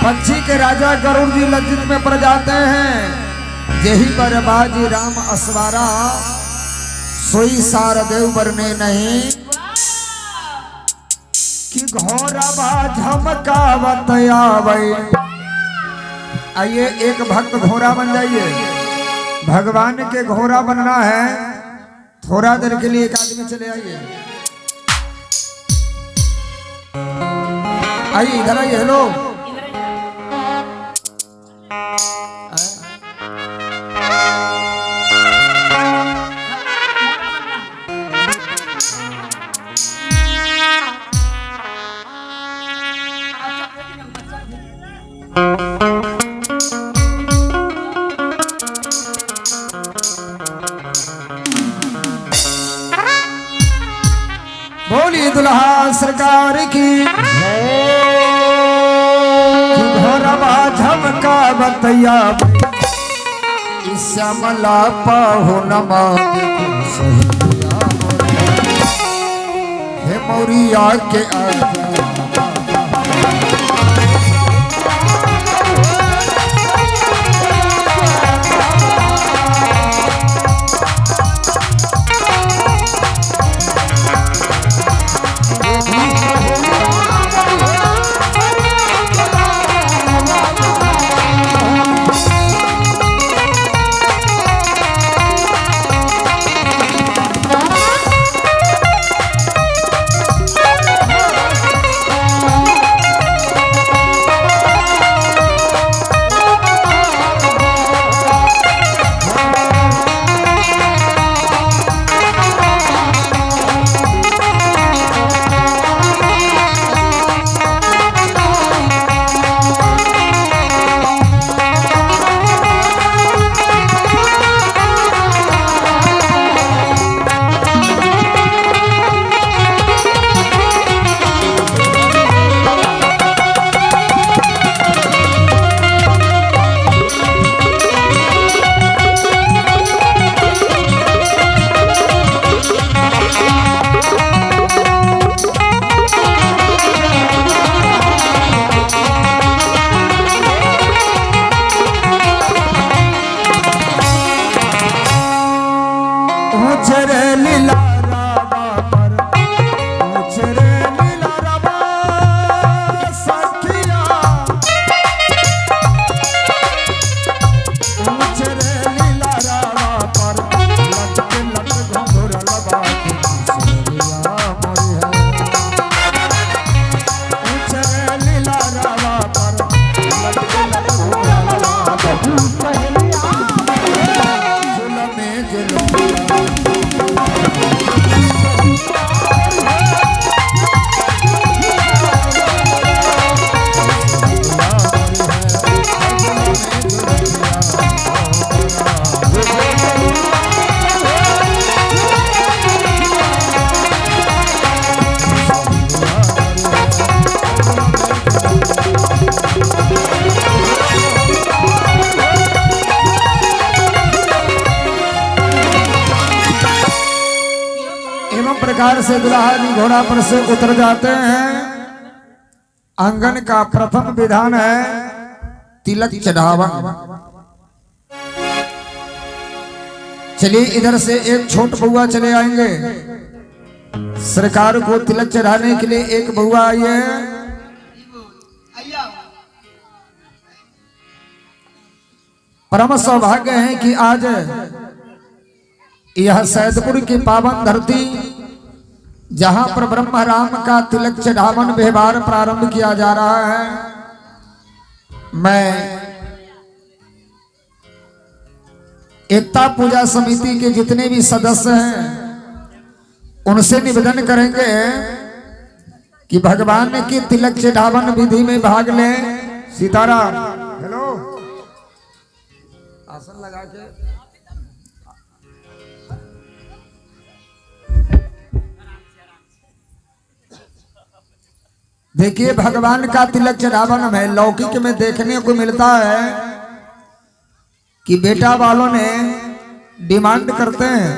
पक्षी के राजा गरुड़ जी लज्जित में पड़ जाते हैं। यही पर बाजी राम असवारा सोई सार देव बरने नहीं कि घोरा झमकावत आवे। आइए एक भक्त घोड़ा बन जाइए। भगवान के घोड़ा बनना है। थोड़ा देर के लिए एक आदमी चले आइए। आइए इधर आइए। हेलो बोली दुल्हा सरकार की घोरवा झमका बतैया श्यामला पाहो नमा हे मौरिया के प्रकार से दुल्हा जी घोड़ा पर से उतर जाते हैं। आंगन का प्रथम विधान है तिलक चढ़ावन। चलिए इधर से एक छोट बउआ चले आएंगे। सरकार को तिलक चढ़ाने के लिए एक बउआ आई है। परम सौभाग्य है कि आज यह सैदपुर की पावन धरती जहां पर ब्रह्म राम का तिलक चढ़ावन व्यवहार प्रारंभ किया जा रहा है। मैं एकता पूजा समिति के जितने भी सदस्य हैं उनसे निवेदन करेंगे कि भगवान की तिलक चढ़ावन विधि में भाग लें। सीताराम। हेलो आसन लगा के देखिए भगवान का तिलक चढ़ावन में लौकिक में देखने को मिलता है कि बेटा वालों ने डिमांड करते हैं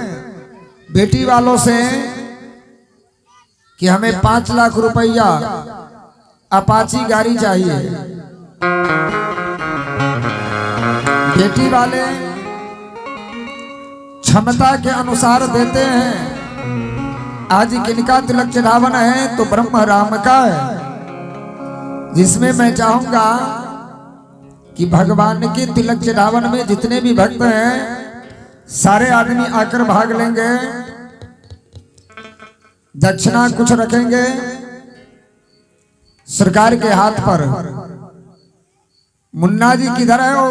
बेटी वालों से कि हमें 5 लाख रुपया अपाची गाड़ी चाहिए। बेटी वाले क्षमता के अनुसार देते हैं। आज किनका तिलक चढ़ावन है तो ब्रह्म राम का है, जिसमें मैं चाहूंगा कि भगवान के तिलक चढ़ावन में जितने भी भक्त हैं सारे आदमी आकर भाग लेंगे। दक्षिणा कुछ रखेंगे सरकार के हाथ पर। मुन्ना जी किधर है वो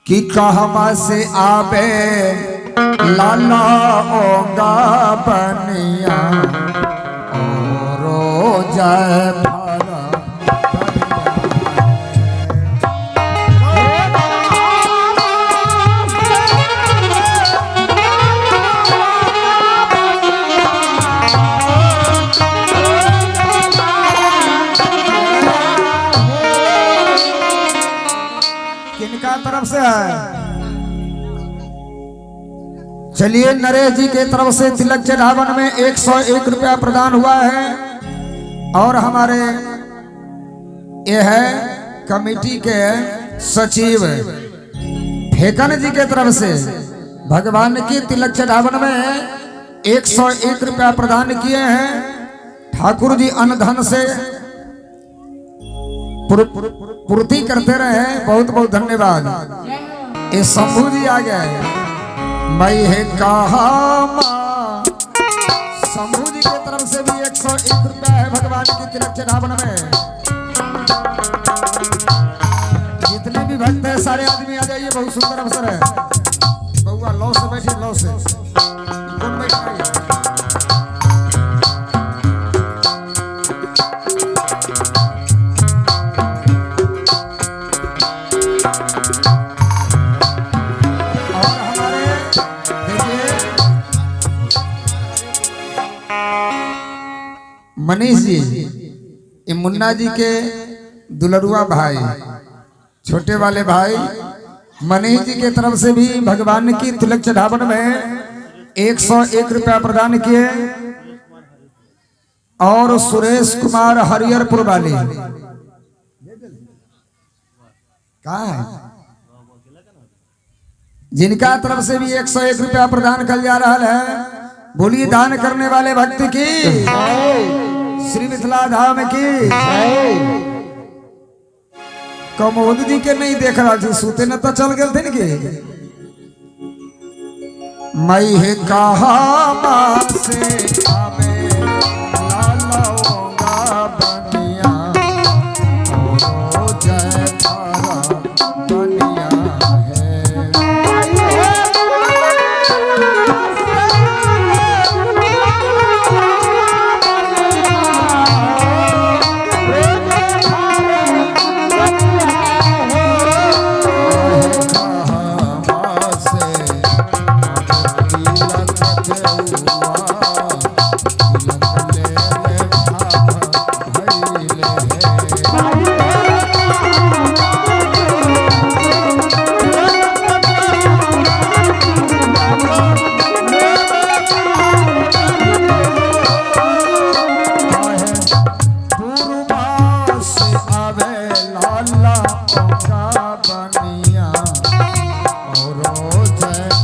कि कहवा से आवे लाला ओगा बनिया और जय तरफ से है। चलिए नरेश जी के तरफ से तिलक चढ़ावन में 101 रुपया प्रदान हुआ है। और हमारे ये है कमेटी के सचिव फेकन जी के तरफ से भगवान की तिलक चढ़ावन में 101 रुपया प्रदान किए हैं। ठाकुर जी अन्न धन से पूर्ति करते रहे, बहुत बहुत धन्यवाद। ये शंभू जी आ गए। मैं है कहा शंभू जी की तरफ से भी 101 रुपया है भगवान की तिलक चढ़ावन में। जितने भी भक्त हैं सारे आदमी आ जाइए, बहुत सुंदर अवसर है। बउआ लो से बैठिए, लो से कौन बैठ रही है? मनीष जी, ये मुन्ना जी के दुलरुआ भाई, छोटे वाले भाई मनीष जी के तरफ से भी भगवान की तिलक चढ़ावन में 101 रुपया प्रदान किए। और सुरेश कुमार हरिहरपुर वाले कहा है, जिनका तरफ से भी 101 रुपया प्रदान कर जा रहा है। बोलिए दान करने वाले भक्त की, श्री मिथिला धाम की। कमोद जी के नहीं देख रहा थी, सूते न तो चल गए थे के। मैं है कहा से आवे लाला ओगा बनिया और जय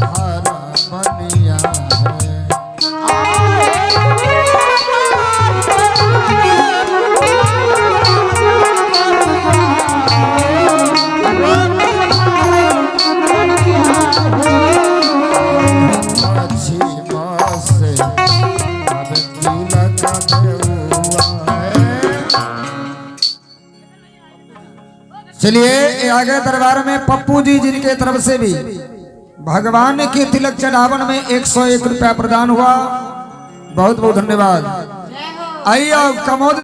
भारत बनिया है। चलिए आगे दरबार में पप्पू जी, जिनके तरफ से भी भगवान के तिलक चढ़ावन में 101 रुपया प्रदान हुआ। बहुत बहुत धन्यवाद। आइए कमोद